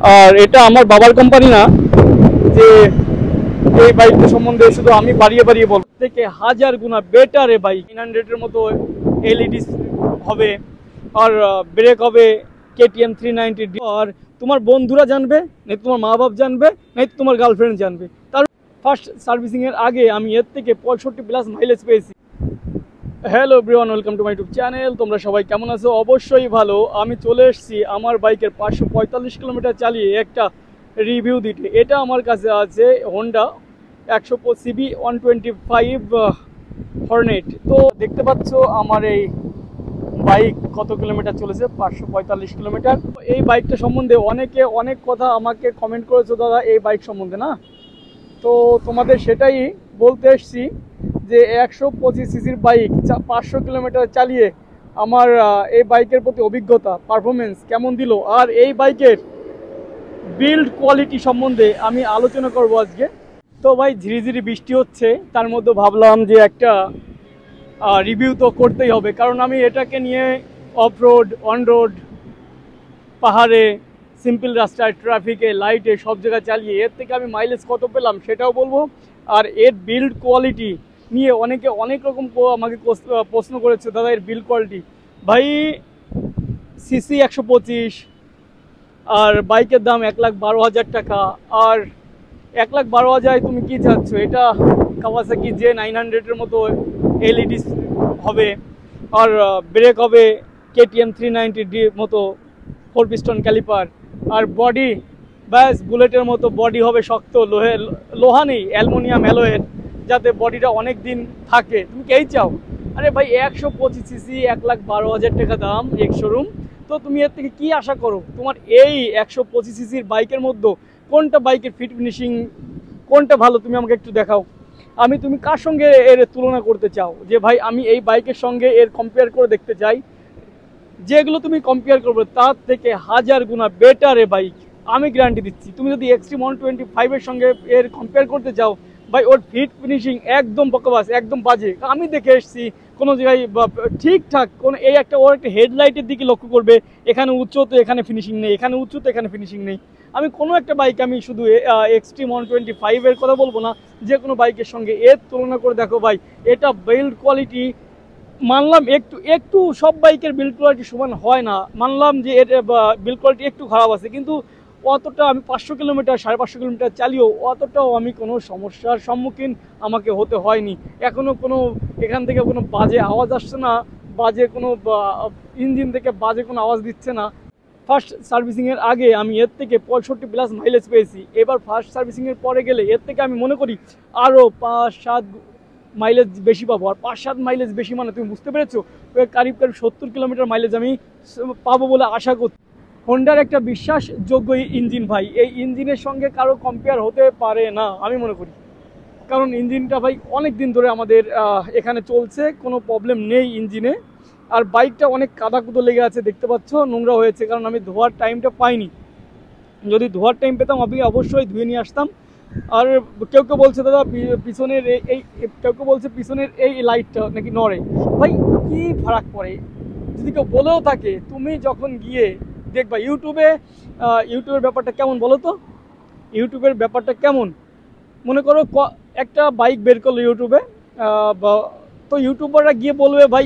আর এটা আমার বাবার কোম্পানি না যে এই বাইকটা সম্বন্ধে শুধু আমি বাড়িয়ে বাড়িয়ে বলবো, থেকে হাজার গুণা বেটার এ বাইক। 900 এর মতো এলইডি হবে, আর ব্রেক হবে KTM 390D। আর তোমার বন্ধুরা জানবে, নাই তোমার মা বাপ জানবে, নাই তোমার গার্লফ্রেন্ড জানবে। তার ফার্স্ট সার্ভিসিং এর আগে আমি এর থেকে 65+ মাইলেজ পেয়েছি। Hello everyone, welcome to my YouTube channel. তোমরা সবাই কেমন আছো? অবশ্যই ভালো। আমি চলে এসেছি আমার বাইকের 545 কিলোমিটার চালিয়ে একটা রিভিউ দিতে। এটা আমার কাছে আছে হোন্ডা 100 CB 125 হর্নেট। তো দেখতে পাচ্ছ আমার এই বাইক কত কিলোমিটার চলেছে, 545 কিলোমিটার। এই বাইকটা সম্বন্ধে অনেকে অনেক কথা আমাকে কমেন্ট করেছো দাদা এই বাইক সম্বন্ধে না, তো তোমাদের সেটাই বলতে এসছি যে 125 সিসির বাইক 500 কিলোমিটার চালিয়ে আমার এই বাইকের প্রতি অভিজ্ঞতা, পারফরমেন্স কেমন দিল, আর এই বাইকের বিল্ড কোয়ালিটি সম্বন্ধে আমি আলোচনা করব আজকে। তো ভাই ঝিরিঝিরি বৃষ্টি হচ্ছে, তার মধ্যে ভাবলাম যে একটা রিভিউ তো করতেই হবে, কারণ আমি এটাকে নিয়ে অফ রোড, অন রোড, পাহাড়ে, সিম্পল রাস্তায়, ট্রাফিকে, লাইটে সব জায়গায় চালিয়ে এর থেকে আমি মাইলেজ কত পেলাম সেটাও বলবো। আর এর বিল্ড কোয়ালিটি নিয়ে অনেকে অনেক রকম আমাকে প্রশ্ন করেছে, দাদা এর বিল্ড কোয়ালিটি। ভাই সিসি 125 আর বাইকের দাম 1,12,000 টাকা। আর 1,12,000 তুমি কি চাচ্ছ? এটা কাওয়াসাকি J900 এর মতো এলইডি হবে, আর ব্রেক হবে KTM 390D মতো 4 পিস্টন ক্যালিপার, আর বডি ব্যাস বুলেটের মতো বডি হবে, শক্ত লোহা নেই, অ্যালুমিনিয়াম অ্যালয়ের, যাতে বডিটা অনেক দিন থাকে। তুমি কি এই চাও? আরে ভাই 125 সিসি 1,12,000 টাকা দাম এক্স শোরুম, তো তুমি এর থেকে কি আশা করো? তোমার এই 125 সিসির বাইকের মধ্যে কোনটা বাইকের ফিট ফিনিশিং, কোনটা ভালো তুমি আমাকে একটু দেখাও। তুমি কার সঙ্গে এর তুলনা করতে চাও? যে ভাই আমি এই বাইকের সঙ্গে এর কম্পেয়ার করে দেখতে চাই, যেগুলো তুমি কম্পেয়ার করবে তার থেকে হাজার গুণা বেটার এ বাইক, আমি গ্যারান্টি দিচ্ছি। তুমি যদি এক্সট্রিম 125 এর সঙ্গে এর কম্পেয়ার করতে চাও, ভাই ওর ফিট ফিনিশিং একদম বকবাস, একদম বাজে। আমি দেখে এসেছি কোনো জায়গায় ঠিকঠাক কোনো এই একটা ওর একটা হেডলাইটের দিকে লক্ষ্য করবে, এখানে উচ্চ তো এখানে ফিনিশিং নেই, এখানে উচ্চ তো এখানে ফিনিশিং নেই। আমি কোনো একটা বাইক, আমি শুধু এক্সট্রিম 125 এর কথা বলবো না, যে কোনো বাইকের সঙ্গে এর তুলনা করে দেখো ভাই, এটা বিল্ড কোয়ালিটি মানলাম একটু একটু সব বাইকের বিল্ড কোয়ালিটি সমান হয় না, মানলাম যে এর বিল্ড কোয়ালিটি একটু খারাপ আছে, কিন্তু অতটা আমি 500 কিলোমিটার 550 কিলোমিটার চালিয়েও অতটাও আমি কোনো সমস্যার সম্মুখীন আমাকে হতে হয়নি। এখনও কোনো এখান থেকে কোনো বাজে আওয়াজ আসছে না, বাজে কোনো ইঞ্জিন থেকে বাজে কোনো আওয়াজ দিচ্ছে না। ফার্স্ট সার্ভিসিংয়ের আগে আমি এর থেকে 65+ মাইলেজ পেয়েছি। এবার ফার্স্ট সার্ভিসিংয়ের পরে গেলে এর থেকে আমি মনে করি আরও 5-7 মাইলেজ বেশি পাবো। আর 5-7 মাইলেজ বেশি মানে তুমি বুঝতে পেরেছো, কারিব 70 কিলোমিটার মাইলেজ আমি পাবো বলে আশা করছি। হোন্ডার একটা বিশ্বাসযোগ্য ইঞ্জিন ভাই, এই ইঞ্জিনের সঙ্গে কারো কম্পেয়ার হতে পারে না আমি মনে করি, কারণ ইঞ্জিনটা ভাই অনেক দিন ধরে আমাদের এখানে চলছে, কোনো প্রবলেম নেই ইঞ্জিনে। আর বাইকটা অনেক কাদাকুদো লেগে আছে, দেখতে পাচ্ছ, নোংরা হয়েছে, কারণ আমি ধোয়ার টাইমটা পাইনি। যদি ধোয়ার টাইম পেতাম আমি অবশ্যই ধুয়ে নিয়ে আসতাম। আর কেউ কেউ বলছে দাদা পিছনের কেউ কেউ বলছে পিছনের এই লাইটটা নাকি নড়ে। ভাই কি ফারাক পড়ে? যদি কেউ বলেও থাকে, তুমি যখন গিয়ে দেখবা ইউটিউবের ব্যাপারটা কেমন বলো তো, ইউটিউবের ব্যাপারটা কেমন, মনে করো একটা বাইক বের করলো ইউটিউবে, তো ইউটিউবাররা গিয়ে বলবে ভাই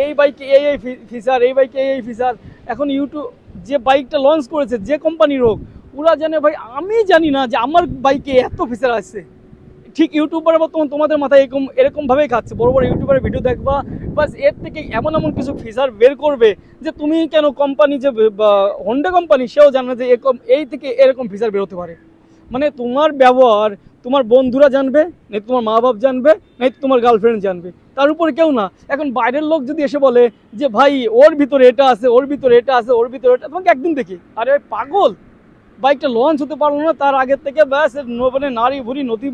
এই বাইকে এই ফিচার, এই বাইকে এই ফিচার। এখন ইউটিউব যে বাইকটা লঞ্চ করেছে, যে কোম্পানির হোক, ওরা জানে ভাই, আমি জানি না যে আমার বাইকে এত ফিচার আছে। ঠিক ইউটিউবার বর্তমান তোমাদের মাথায় এরকমভাবেই খাচ্ছে, বড় বড় ইউটিউবারের ভিডিও দেখবা, বাস এর থেকে এমন এমন কিছু ফিচার বের করবে যে তুমি কেন কোম্পানি, যে হোন্ডা কোম্পানি, সেও জানে যে এই থেকে এরকম ফিচার বেরোতে পারে। মানে তোমার ব্যবহার তোমার বন্ধুরা জানবে, নাই তোমার মা বাপ জানবে, নাই তোমার গার্লফ্রেন্ড জানবে, তার উপরে কেউ না। এখন বাইরের লোক যদি এসে বলে যে ভাই ওর ভিতরে এটা আছে, ওর ভিতরে এটা আছে, ওর ভিতরে এটা, তোমাকে একদিন দেখি, আরে পাগল, বাইকটা লঞ্চ হতে পারলো না তার আগের থেকে ব্যাস মানে নারী ভুড়ি নথি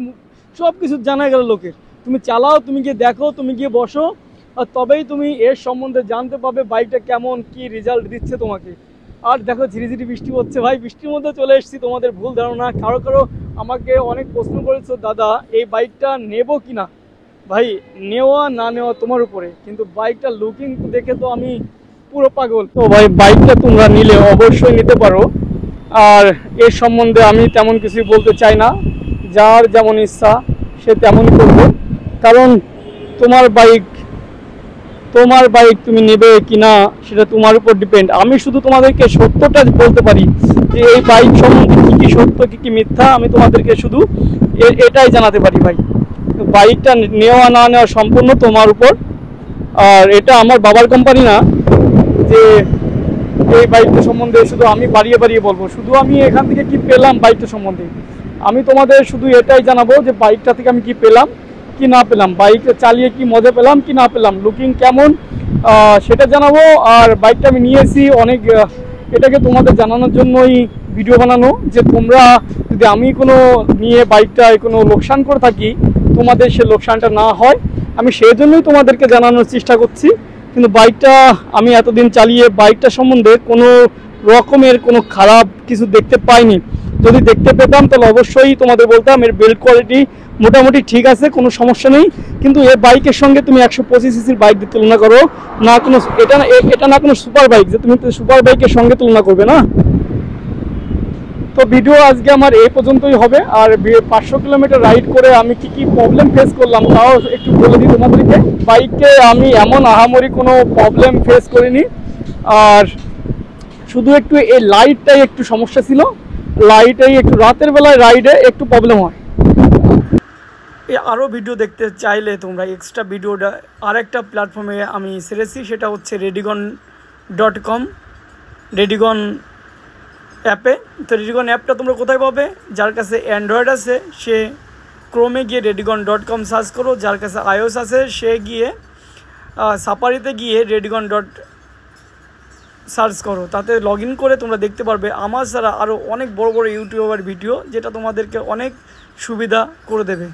সব কিছু জানা গেল লোকের। তুমি চালাও, তুমি গিয়ে দেখো, তুমি গিয়ে বসো, আর তবেই তুমি এর সম্বন্ধে জানতে পারবে বাইকটা কেমন, কি রেজাল্ট দিচ্ছে তোমাকে। আর দেখো ঝিরিঝিরি বৃষ্টি হচ্ছে ভাই, বৃষ্টির মধ্যে চলে এসেছি, তোমাদের ভুল ধারণা। কারো আমাকে অনেক প্রশ্ন করেছো, দাদা এই বাইকটা নেবো কি না। ভাই নেওয়া না নেওয়া তোমার উপরে, কিন্তু বাইকটা লুকিং দেখে তো আমি পুরো পাগল। তো ভাই বাইকটা তোমরা নিলে অবশ্যই নিতে পারো, আর এর সম্বন্ধে আমি তেমন কিছু বলতে চাই না। যার যেমন ইচ্ছা সে তেমনই করবে, কারণ তোমার বাইক তুমি নেবে কি না সেটা তোমার উপর ডিপেন্ড। আমি শুধু তোমাদেরকে সত্যটা বলতে পারি যে এই বাইক সম্বন্ধে কী কী সত্য কী কী মিথ্যা আমি তোমাদেরকে শুধু এটাই জানাতে পারি ভাই। বাইকটা নেওয়া না নেওয়া সম্পূর্ণ তোমার উপর। আর এটা আমার বাবার কোম্পানি না যে এই বাইকটা সম্বন্ধে শুধু আমি বাড়িয়ে বাড়িয়ে বলবো। শুধু আমি এখান থেকে কি পেলাম বাইকটা সম্বন্ধে আমি তোমাদের শুধু এটাই জানাবো যে বাইকটা থেকে আমি কি পেলাম কি না পেলাম, বাইকটা চালিয়ে কি মজা পেলাম কি না পেলাম, লুকিং কেমন সেটা জানাবো। আর বাইকটা আমি নিয়েছি অনেক, এটাকে তোমাদের জানানোর জন্যই ভিডিও বানানো, যে তোমরা যদি আমি কোনো নিয়ে বাইকটায় কোনো লোকসান করে থাকি তোমাদের সে লোকসানটা না হয়, আমি সেই জন্যই তোমাদেরকে জানানোর চেষ্টা করছি। কিন্তু বাইকটা আমি এতদিন চালিয়ে বাইকটা সম্বন্ধে কোনো রকমের কোনো খারাপ কিছু দেখতে পাইনি। যদি দেখতে পেতাম তাহলে অবশ্যই তোমাদের বলতাম এর বিল্ড কোয়ালিটি মোটামুটি ঠিক আছে, কোনো সমস্যা নেই। কিন্তু এই বাইকের সঙ্গে তুমি 125 সিসির বাইক দিয়ে তুলনা করো না, কোনো এটা না কোনো সুপার বাইক যে তুমি সুপার বাইকের সঙ্গে তুলনা করবে না। তো ভিডিও আজকে আমার এই পর্যন্তই হবে। আর 500 কিলোমিটার রাইড করে আমি কি কি প্রবলেম ফেস করলাম তাও একটু বলে দিই তোমাদেরকে। বাইকে আমি এমন আহামরি কোনো প্রবলেম ফেস করিনি, আর শুধু একটু এই লাইটটাই একটু সমস্যা ছিল, লাইটেই একটু রাতের বেলায় রাইডে একটু প্রবলেম হয়। আরও ভিডিও দেখতে চাইলে তোমরা এক্সট্রা ভিডিওটা আরেকটা প্ল্যাটফর্মে আমি ছেড়েছি, সেটা হচ্ছে redigon.com, রেডিগন অ্যাপে। তো রেডিগন অ্যাপটা তোমরা কোথায় পাবে? যার কাছে অ্যান্ড্রয়েড আছে সে ক্রোমে গিয়ে redigon.com সার্চ করো, যার কাছে iOS আছে সে গিয়ে সাফারিতে গিয়ে redigon সার্চ করো, তাতে লগ ইন করে তোমরা দেখতে পারবে আমার ছাড়া আরও অনেক বড় বড় ইউটিউবার ভিডিও, যেটা তোমাদেরকে অনেক সুবিধা করে দেবে।